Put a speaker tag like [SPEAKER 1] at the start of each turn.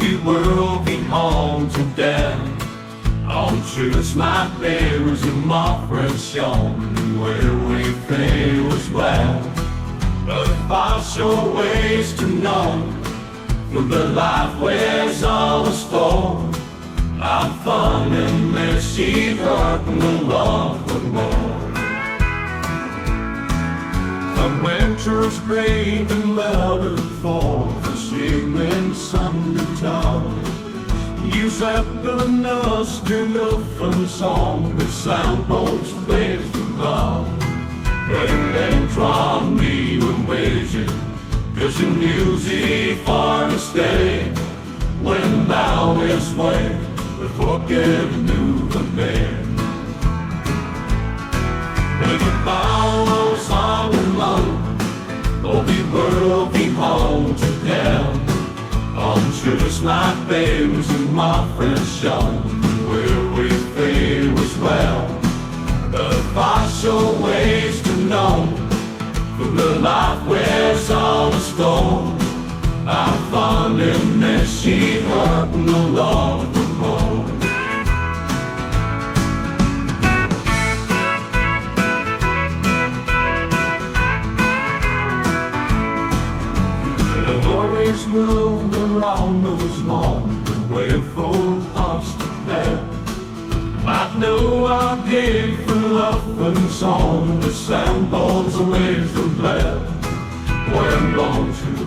[SPEAKER 1] the world came home to death. On truths my bearers and my friends shone, where we fail was well. But if I show ways to know, for the life wears all the storm, I found in there she hurt no love but more. The winter's great and louder for the singing summertime. You said the nostalgic song that samples plays the love. And then draw me with wages, cause the music for to stay. When thou is way, the forget new the man. When the follows on and on, all the world came home to hell. On shivers like babes and my friends shone, where we fail as well. If I show ways to know, from the life wears all the storm, I found him that she hurt no longer more. I've always moved around those moments where full hearts to bear. I know I gave for love and song, the samples of ways to play. Where I'm going to